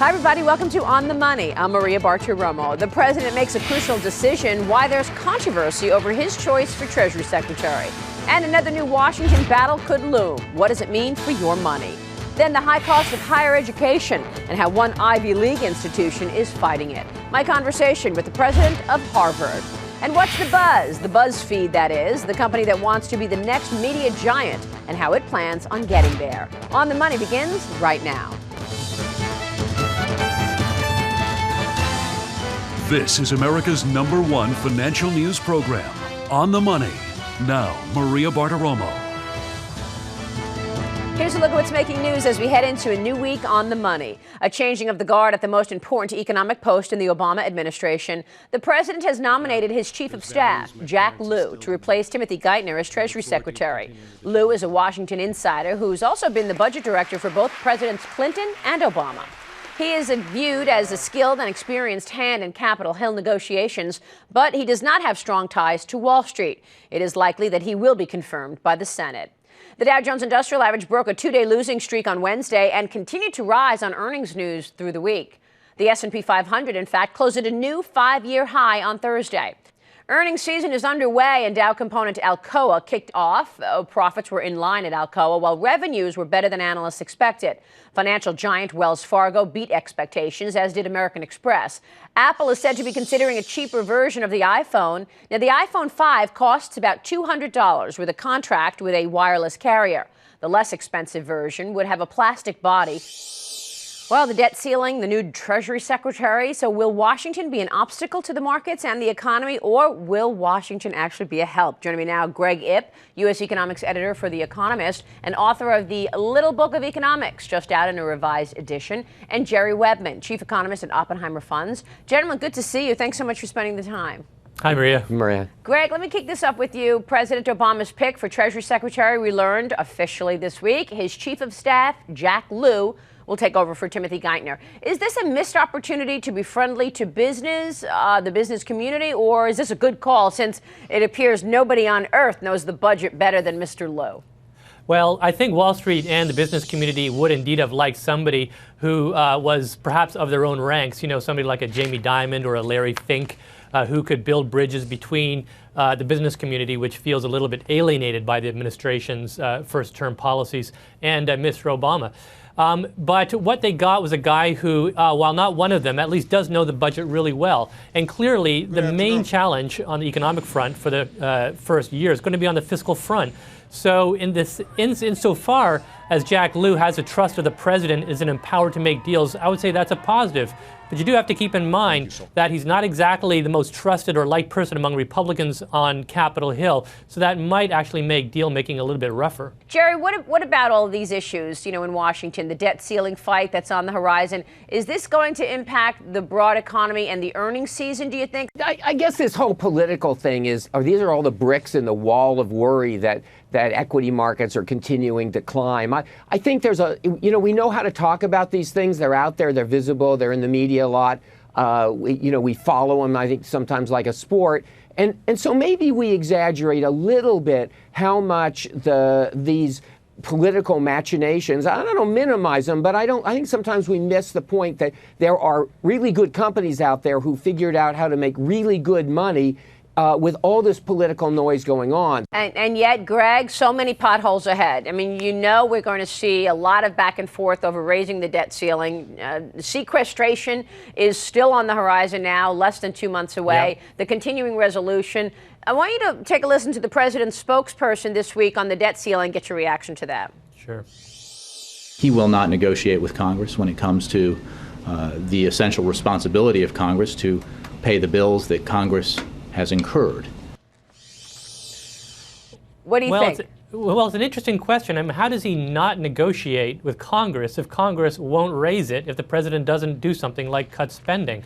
Hi, everybody. Welcome to On the Money. I'm Maria Bartiromo. The president makes a crucial decision, why there's controversy over his choice for Treasury Secretary. And another new Washington battle could loom. What does it mean for your money? Then the high cost of higher education and how one Ivy League institution is fighting it. My conversation with the president of Harvard. And what's the buzz? The BuzzFeed, that is, the company that wants to be the next media giant, and how it plans on getting there. On the Money begins right now. This is America's #1 financial news program, On the Money. Now, Maria Bartiromo. Here's a look at what's making news as we head into a new week on the money. A changing of the guard at the most important economic post in the Obama administration. The president has nominated his chief of staff, Jack Lew, to replace Timothy Geithner as Treasury Secretary. Lew is a Washington insider who's also been the budget director for both Presidents Clinton and Obama. He is viewed as a skilled and experienced hand in Capitol Hill negotiations, but he does not have strong ties to Wall Street. It is likely that he will be confirmed by the Senate. The Dow Jones Industrial Average broke a two-day losing streak on Wednesday and continued to rise on earnings news through the week. The S&P 500, in fact, closed at a new five-year high on Thursday. Earnings season is underway, and Dow component Alcoa kicked off. Profits were in line at Alcoa, while revenues were better than analysts expected. Financial giant Wells Fargo beat expectations, as did American Express. Apple is said to be considering a cheaper version of the iPhone. Now, the iPhone 5 costs about $200 with a contract with a wireless carrier. The less expensive version would have a plastic body. Well, the debt ceiling, the new Treasury Secretary. So will Washington be an obstacle to the markets and the economy, or will Washington actually be a help? Joining me now, Greg Ip, U.S. economics editor for The Economist and author of the Little Book of Economics, just out in a revised edition, and Jerry Webman, chief economist at Oppenheimer Funds. Gentlemen, good to see you. Thanks so much for spending the time. Hi, Maria. Maria. Greg, let me kick this up with you. President Obama's pick for Treasury Secretary, we learned officially this week. His chief of staff, Jack Lew, will take over for Timothy Geithner. Is this a missed opportunity to be friendly to business, the business community, or is this a good call since it appears nobody on earth knows the budget better than Mr. Lew? Well, I think Wall Street and the business community would indeed have liked somebody who was perhaps of their own ranks, somebody like a Jamie Dimon or a Larry Fink, who could build bridges between the business community, which feels a little bit alienated by the administration's first-term policies, and Mr. Obama. But what they got was a guy who, while not one of them, at least does know the budget really well. And clearly, the main challenge on the economic front for the first year is going to be on the fiscal front. So insofar as Jack Lew has the trust of the president, is empowered to make deals, I would say that's a positive. But you do have to keep in mind that he's not exactly the most trusted or liked person among Republicans on Capitol Hill. So that might actually make deal-making a little bit rougher. Jerry, what about all of these issues, in Washington, the debt ceiling fight that's on the horizon? Is this going to impact the broad economy and the earnings season, do you think? I guess this whole political thing these are all the bricks in the wall of worry that equity markets are continuing to climb. I think there's we know how to talk about these things. They're out there, they're visible, they're in the media a lot. We follow them, I think, sometimes like a sport. And so maybe we exaggerate a little bit how much these political machinations, I don't know, minimize them, but I think sometimes we miss the point that there are really good companies out there who figured out how to make really good money with all this political noise going on. And yet, Greg, so many potholes ahead. I mean, we're going to see a lot of back and forth over raising the debt ceiling. Sequestration is still on the horizon now, less than 2 months away. Yep. The continuing resolution. I want you to take a listen to the president's spokesperson this week on the debt ceiling. Get your reaction to that. Sure. He will not negotiate with Congress when it comes to the essential responsibility of Congress to pay the bills that Congress has incurred. What do you think? It's an interesting question. I mean, how does he not negotiate with Congress if Congress won't raise it if the president doesn't do something like cut spending?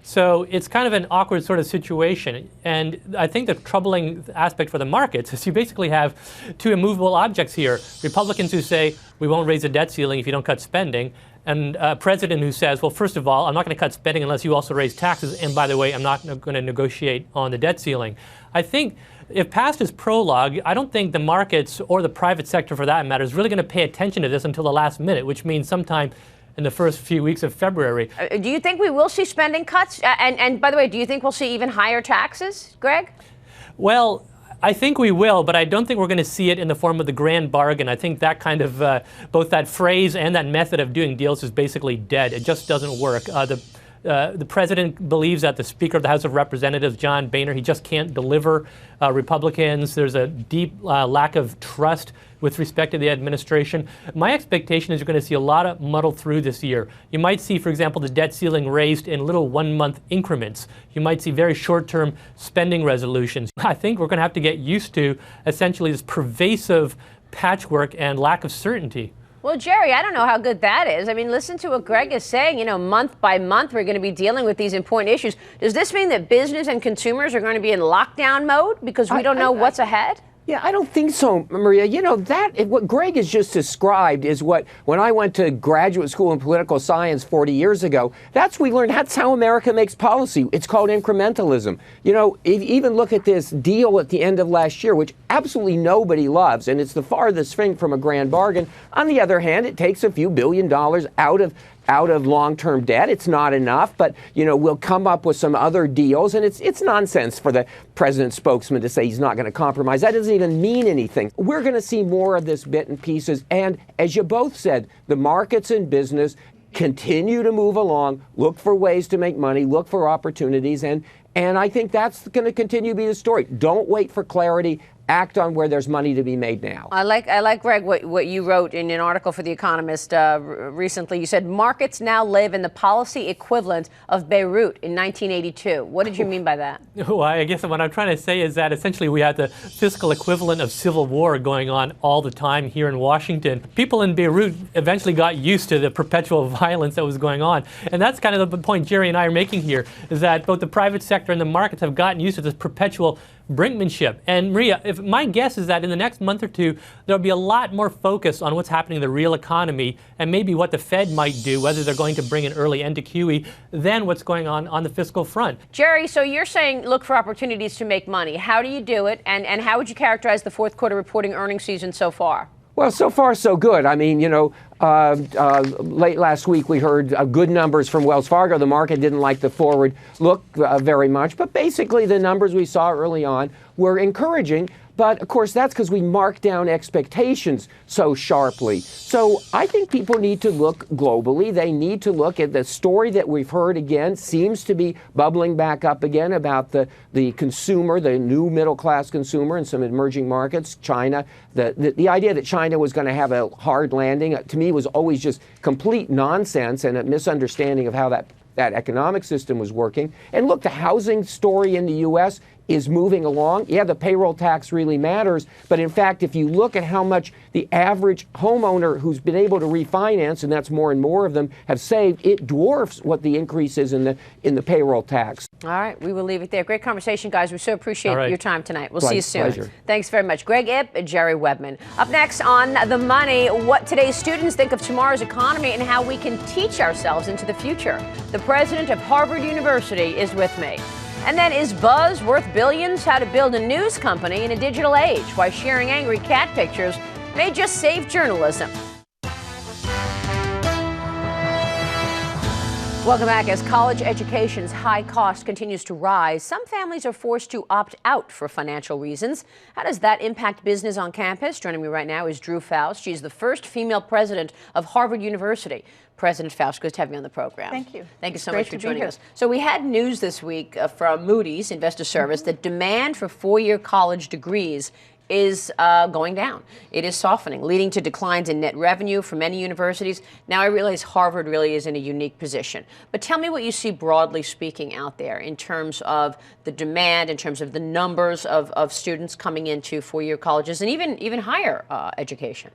So it's kind of an awkward sort of situation. And I think the troubling aspect for the markets is you basically have two immovable objects here. Republicans who say, we won't raise the debt ceiling if you don't cut spending. And a president who says, well, first of all, I'm not going to cut spending unless you also raise taxes. And by the way, I'm not going to negotiate on the debt ceiling. I think if past his prologue, I don't think the markets or the private sector, for that matter, is really going to pay attention to this until the last minute, which means sometime in the first few weeks of February. Do you think we will see spending cuts? And by the way, do you think we'll see even higher taxes, Greg? Well, I think we will, but I don't think we're going to see it in the form of the grand bargain. I think that kind of, both that phrase and that method of doing deals is basically dead. It just doesn't work. The president believes that the Speaker of the House of Representatives, John Boehner, he just can't deliver. Republicans, there's a deep lack of trust with respect to the administration. My expectation is you're going to see a lot of muddle through this year. You might see, for example, the debt ceiling raised in little one-month increments. You might see very short-term spending resolutions. I think we're going to have to get used to essentially this pervasive patchwork and lack of certainty. Well, Jerry, I don't know how good that is. I mean, listen to what Greg is saying. You know, month by month, we're going to be dealing with these important issues. Does this mean that business and consumers are going to be in lockdown mode because we don't know what's ahead? Yeah, I don't think so, Maria. You know, what Greg has just described is what, when I went to graduate school in political science 40 years ago, that's how America makes policy. It's called incrementalism. You know, even look at this deal at the end of last year, which absolutely nobody loves, and it's the farthest thing from a grand bargain. On the other hand, it takes a few $1 billion out of long-term debt. It's not enough, but, you know, we'll come up with some other deals, and it's nonsense for the president's spokesman to say he's not going to compromise. That doesn't even mean anything. We're going to see more of this bit and pieces, and as you both said, the markets and business continue to move along, look for ways to make money, look for opportunities, and I think that's going to continue to be the story. Don't wait for clarity. Act on where there's money to be made now. I like Greg, what you wrote in an article for The Economist recently. You said markets now live in the policy equivalent of Beirut in 1982. What did you mean by that? Well, I guess what I'm trying to say is that essentially we had the fiscal equivalent of civil war going on all the time here in Washington. People in Beirut eventually got used to the perpetual violence that was going on. And that's kind of the point Jerry and I are making here, is that both the private sector and the markets have gotten used to this perpetual brinkmanship. And Maria, my guess is that in the next month or two, there'll be a lot more focus on what's happening in the real economy and maybe what the Fed might do, whether they're going to bring an early end to QE, than what's going on the fiscal front. Jerry, so you're saying look for opportunities to make money. How do you do it? And how would you characterize the fourth quarter reporting earnings season so far? Well, so far so good. I mean, you know, late last week we heard good numbers from Wells Fargo. The market didn't like the forward look very much, but basically the numbers we saw early on were encouraging. But of course, that's because we marked down expectations so sharply. So I think people need to look globally. They need to look at the story that we've heard again, seems to be bubbling back up again about the consumer, the new middle class consumer in some emerging markets, China. The idea that China was going to have a hard landing, to me, was always just complete nonsense and a misunderstanding of how that economic system was working. And look, the housing story in the U.S. is moving along. Yeah, the payroll tax really matters, but in fact, if you look at how much the average homeowner who's been able to refinance, and that's more and more of them, have saved, it dwarfs what the increase is in the payroll tax. All right, we will leave it there. Great conversation, guys. We so appreciate your time tonight. We'll see you soon. Pleasure. Thanks very much. Greg Ip and Jerry Webman. Up next on The Money, what today's students think of tomorrow's economy and how we can teach ourselves into the future. The president of Harvard University is with me. And then, is buzz worth billions? How to build a news company in a digital age. Why sharing angry cat pictures may just save journalism. Welcome back. As college education's high cost continues to rise, some families are forced to opt out for financial reasons. How does that impact business on campus? Joining me right now is Drew Faust. She's the first female president of Harvard University. President Faust, good to have you on the program. Thank you. Thank you so much for joining us. So we had news this week from Moody's Investor Service that demand for four-year college degrees is going down. It is softening, leading to declines in net revenue for many universities. Now I realize Harvard really is in a unique position. But tell me what you see broadly speaking out there in terms of the demand, in terms of the numbers of students coming into four-year colleges and even higher education.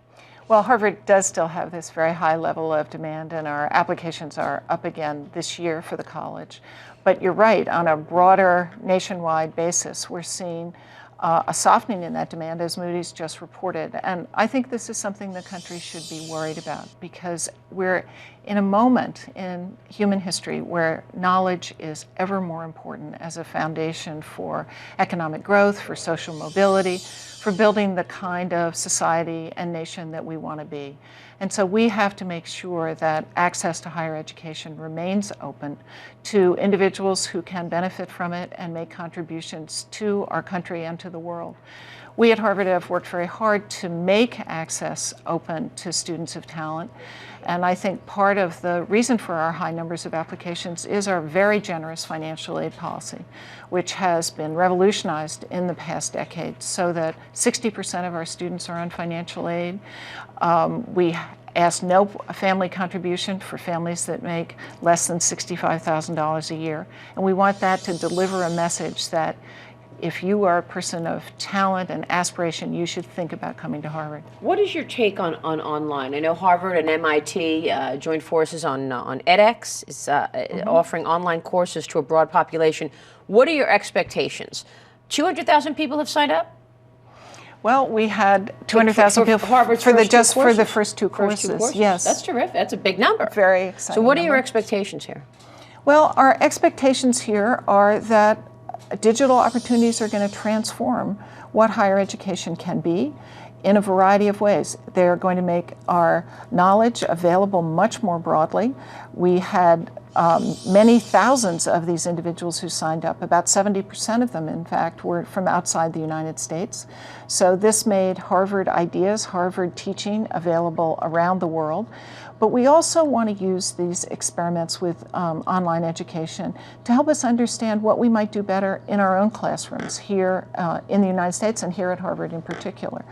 Well, Harvard does still have this very high level of demand, and our applications are up again this year for the college. But you're right, on a broader nationwide basis, we're seeing a softening in that demand, as Moody's just reported. And I think this is something the country should be worried about, because we're in a moment in human history where knowledge is ever more important as a foundation for economic growth, for social mobility, for building the kind of society and nation that we want to be. And so we have to make sure that access to higher education remains open to individuals who can benefit from it and make contributions to our country and to the world. We at Harvard have worked very hard to make access open to students of talent. And I think part of the reason for our high numbers of applications is our very generous financial aid policy, which has been revolutionized in the past decade so that 60% of our students are on financial aid. We ask no family contribution for families that make less than $65,000 a year. And we want that to deliver a message that if you are a person of talent and aspiration, you should think about coming to Harvard. What is your take on online? I know Harvard and MIT joined forces on edX, is offering online courses to a broad population. What are your expectations? 200,000 people have signed up? Well, we had 200,000 people Harvard's for the first two courses. Yes, That's terrific. That's a big number. Very exciting. So what are your expectations here? Well, our expectations here are that digital opportunities are going to transform what higher education can be in a variety of ways. They're going to make our knowledge available much more broadly. We had many thousands of these individuals who signed up. About 70% of them, in fact, were from outside the United States. So this made Harvard ideas, Harvard teaching available around the world. But we also want to use these experiments with online education to help us understand what we might do better in our own classrooms here in the United States and here at Harvard in particular.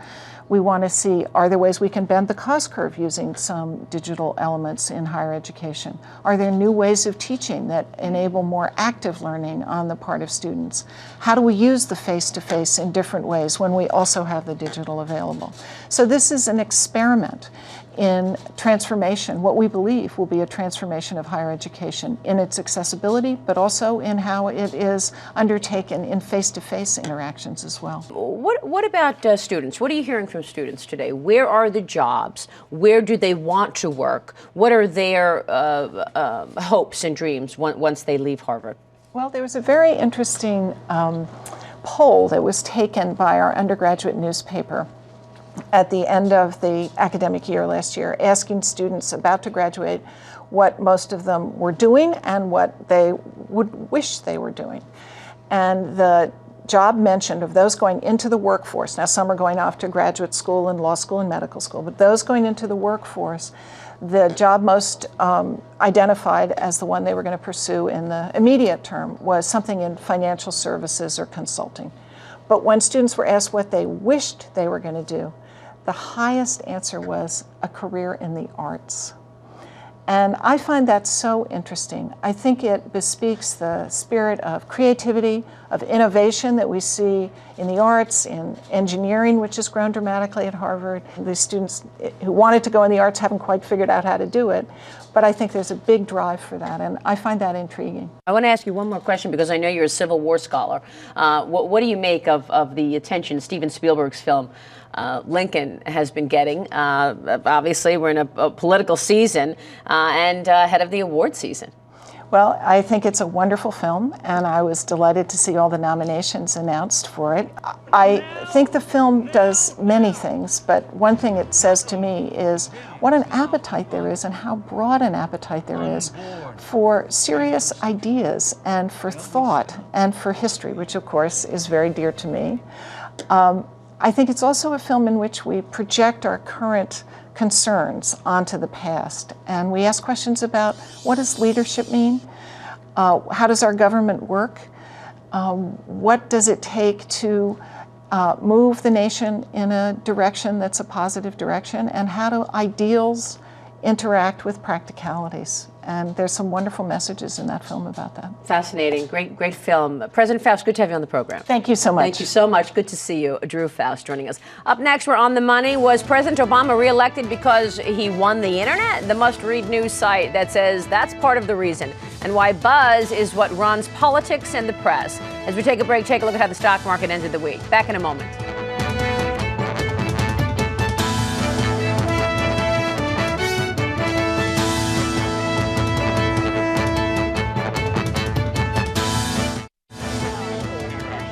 We want to see, are there ways we can bend the cost curve using some digital elements in higher education? Are there new ways of teaching that enable more active learning on the part of students? How do we use the face-to-face in different ways when we also have the digital available? So this is an experiment in transformation, what we believe will be a transformation of higher education in its accessibility, but also in how it is undertaken in face-to-face interactions as well. What about students? What are you hearing from students today? Where are the jobs? Where do they want to work? What are their hopes and dreams once they leave Harvard? Well, there was a very interesting poll that was taken by our undergraduate newspaper at the end of the academic year last year, asking students about to graduate what most of them were doing and what they would wish they were doing. And the job mentioned of those going into the workforce, now some are going off to graduate school and law school and medical school, but those going into the workforce, the job most identified as the one they were going to pursue in the immediate term was something in financial services or consulting. But when students were asked what they wished they were going to do, the highest answer was a career in the arts. And I find that so interesting. I think it bespeaks the spirit of creativity, of innovation that we see in the arts, in engineering, which has grown dramatically at Harvard. The students who wanted to go in the arts haven't quite figured out how to do it, but I think there's a big drive for that, and I find that intriguing. I want to ask you one more question because I know you're a Civil War scholar. What do you make of the attention Steven Spielberg's film Lincoln has been getting? Obviously, we're in a political season and ahead of the award season. Well, I think it's a wonderful film, and I was delighted to see all the nominations announced for it. I think the film does many things, but one thing it says to me is what an appetite there is and how broad an appetite there is for serious ideas and for thought and for history, which of course is very dear to me. I think it's also a film in which we project our current concerns onto the past, and we ask questions about what does leadership mean? How does our government work? What does it take to move the nation in a direction that's a positive direction? And how do ideals interact with practicalities? And there's some wonderful messages in that film about that. Fascinating. Great film. President Faust, good to have you on the program. Thank you so much. Thank you so much. Good to see you. Drew Faust joining us. Up next, we're on the money. Was President Obama reelected because he won the internet? The must-read news site that says that's part of the reason. And why buzz is what runs politics and the press. As we take a break, take a look at how the stock market ended the week. Back in a moment.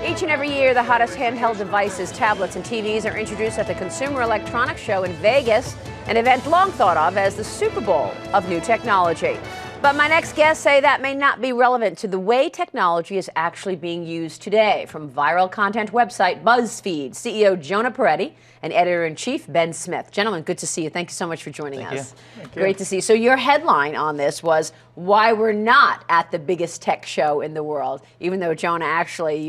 Each and every year, the hottest handheld devices, tablets, and TVs are introduced at the Consumer Electronics Show in Vegas. an event long thought of as the Super Bowl of new technology. But my next guests say that may not be relevant to the way technology is actually being used today. From viral content website BuzzFeed, CEO Jonah Peretti and editor-in-chief Ben Smith. Gentlemen, good to see you. Thank you so much for joining us. Thank you. Great to see you. So your headline on this was why we're not at the biggest tech show in the world, even though, Jonah, actually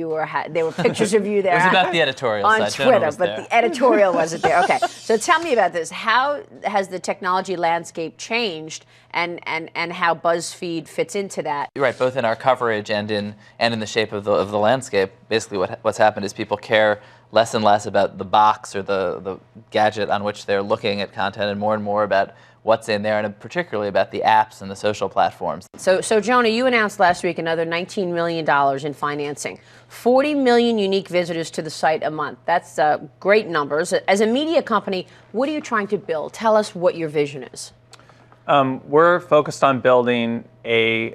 there were pictures of you there. It was about the editorial on side. Twitter, but the editorial wasn't there. Okay, so tell me about this. How has the technology landscape changed, and how BuzzFeed fits into that? You're right, both in our coverage and in the shape of the landscape. Basically, what's happened is people care less and less about the box or the gadget on which they're looking at content, and more about what's in there, and particularly about the apps and the social platforms. So Jonah, you announced last week another $19 million in financing, 40 million unique visitors to the site a month. That's great numbers. As a media company, what are you trying to build? Tell us what your vision is. We're focused on building a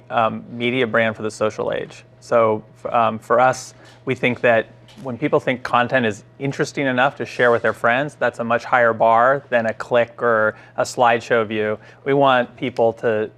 media brand for the social age. So for us, we think that when people think content is interesting enough to share with their friends, that's a much higher bar than a click or a slideshow view. We want people to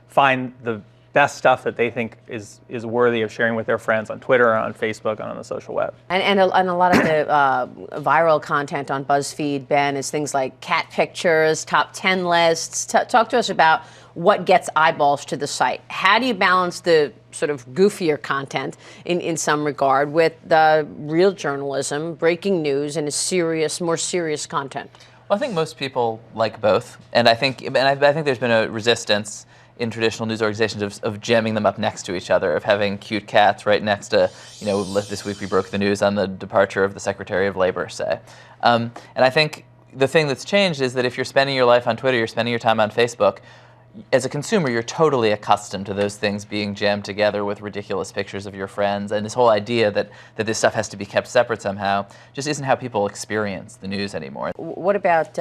find the best stuff that they think is worthy of sharing with their friends on Twitter, on Facebook, and on the social web. And a lot of the viral content on BuzzFeed, Ben, is things like cat pictures, top 10 lists. Talk to us about what gets eyeballs to the site. How do you balance the sort of goofier content in some regard with the real journalism, breaking news, and more serious content? Well, I think most people like both, and I think there's been a resistance in traditional news organizations of jamming them up next to each other, of having cute cats right next to, this week we broke the news on the departure of the Secretary of Labor, say. And I think the thing that's changed is that if you're spending your life on Twitter, you're spending your time on Facebook, as a consumer, you're totally accustomed to those things being jammed together with ridiculous pictures of your friends, and this whole idea that this stuff has to be kept separate somehow just isn't how people experience the news anymore. What about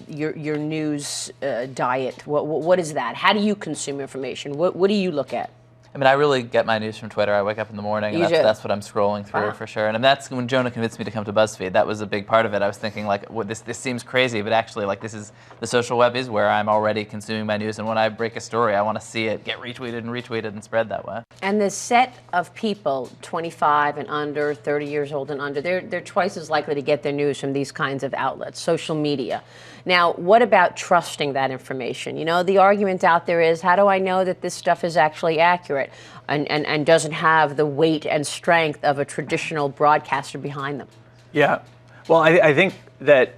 your news diet? What is that? How do you consume information? What do you look at? I mean, I really get my news from Twitter. I wake up in the morning, and that's what I'm scrolling through for sure. And that's when Jonah convinced me to come to BuzzFeed. That was a big part of it. I was thinking, like, this seems crazy, but actually, like, the social web is where I'm already consuming my news. And when I break a story, I want to see it get retweeted and spread that way. And the set of people, 25 and under, 30 years old and under, they're twice as likely to get their news from these kinds of outlets, social media. Now, what about trusting that information? The argument out there is, how do I know that this stuff is actually accurate and doesn't have the weight and strength of a traditional broadcaster behind them? Yeah. Well, I think that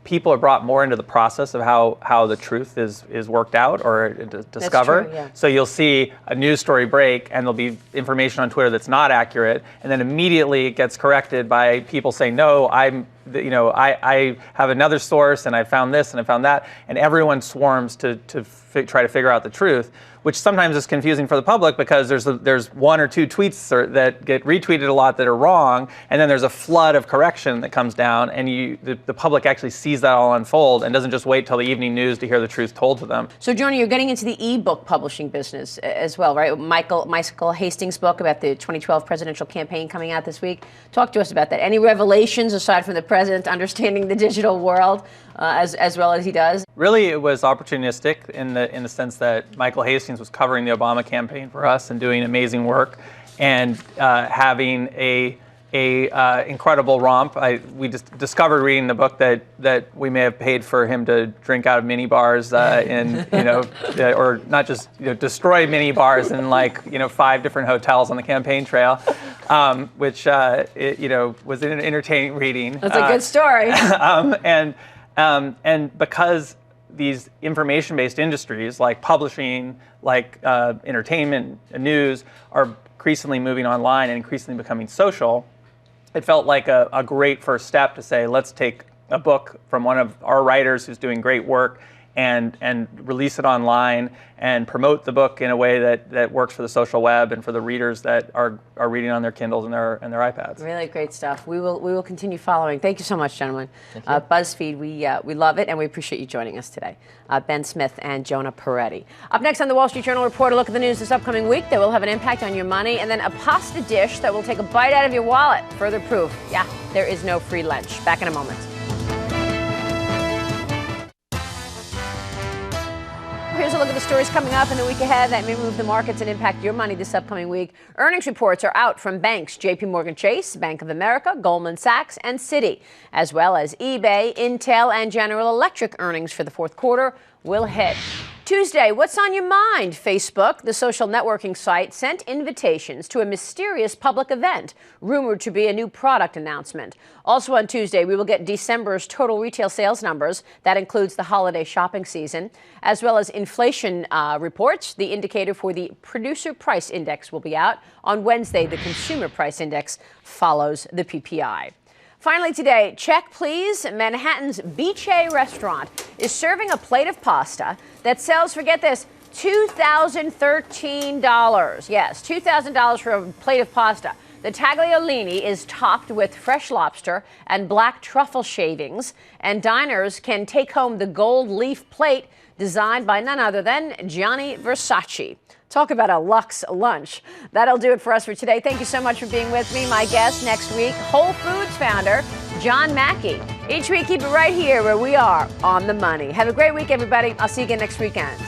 people are brought more into the process of how the truth is worked out or discovered. That's true, yeah. So you'll see a news story break, and there'll be information on Twitter that's not accurate, and then immediately it gets corrected by people saying, no, I have another source, and I found this and I found that, and everyone swarms to try to figure out the truth, which sometimes is confusing for the public because there's one or two tweets that get retweeted a lot that are wrong, and then there's a flood of correction that comes down, and the public actually sees that all unfold and doesn't just wait till the evening news to hear the truth told to them. So, Jonah, you're getting into the e-book publishing business as well, right? Michael Hastings' book about the 2012 presidential campaign coming out this week. Talk to us about that. Any revelations aside from the president understanding the digital world as well as he does? Really, it was opportunistic in the sense that Michael Hastings was covering the Obama campaign for us and doing amazing work, and having a incredible romp. We just discovered reading the book that we may have paid for him to drink out of mini bars or not just destroy mini bars in 5 different hotels on the campaign trail, which was an entertaining reading. That's a good story. And because these information-based industries like publishing, like entertainment and news are increasingly moving online and increasingly becoming social, it felt like a great first step to say, let's take a book from one of our writers who's doing great work and release it online and promote the book in a way that works for the social web and for the readers that are reading on their Kindles and their iPads. Really great stuff. We will continue following. Thank you so much, gentlemen. BuzzFeed, we love it, and we appreciate you joining us today. Ben Smith and Jonah Peretti. Up next on the Wall Street Journal Report, a look at the news this upcoming week that will have an impact on your money, and then a pasta dish that will take a bite out of your wallet. Further proof, there is no free lunch. Back in a moment. closer look at the stories coming up in the week ahead that may move the markets and impact your money this upcoming week. Earnings reports are out from banks J.P. Morgan Chase, Bank of America, Goldman Sachs, and Citi, as well as eBay, Intel, and General Electric earnings for the fourth quarter will hit. Tuesday, what's on your mind? Facebook, the social networking site, sent invitations to a mysterious public event, rumored to be a new product announcement. Also on Tuesday, we will get December's total retail sales numbers. That includes the holiday shopping season, as well as inflation reports. The indicator for the Producer Price Index will be out. On Wednesday, the Consumer Price Index follows the PPI. Finally today, check please. Manhattan's Beach A restaurant is serving a plate of pasta that sells, forget this, $2,013. Yes, $2,000 for a plate of pasta. The tagliolini is topped with fresh lobster and black truffle shavings, and diners can take home the gold leaf plate designed by none other than Gianni Versace. Talk about a luxe lunch. That'll do it for us for today. Thank you so much for being with me. My guest next week, Whole Foods founder John Mackey. Each week, keep it right here where we are on the money. Have a great week, everybody. I'll see you again next weekend.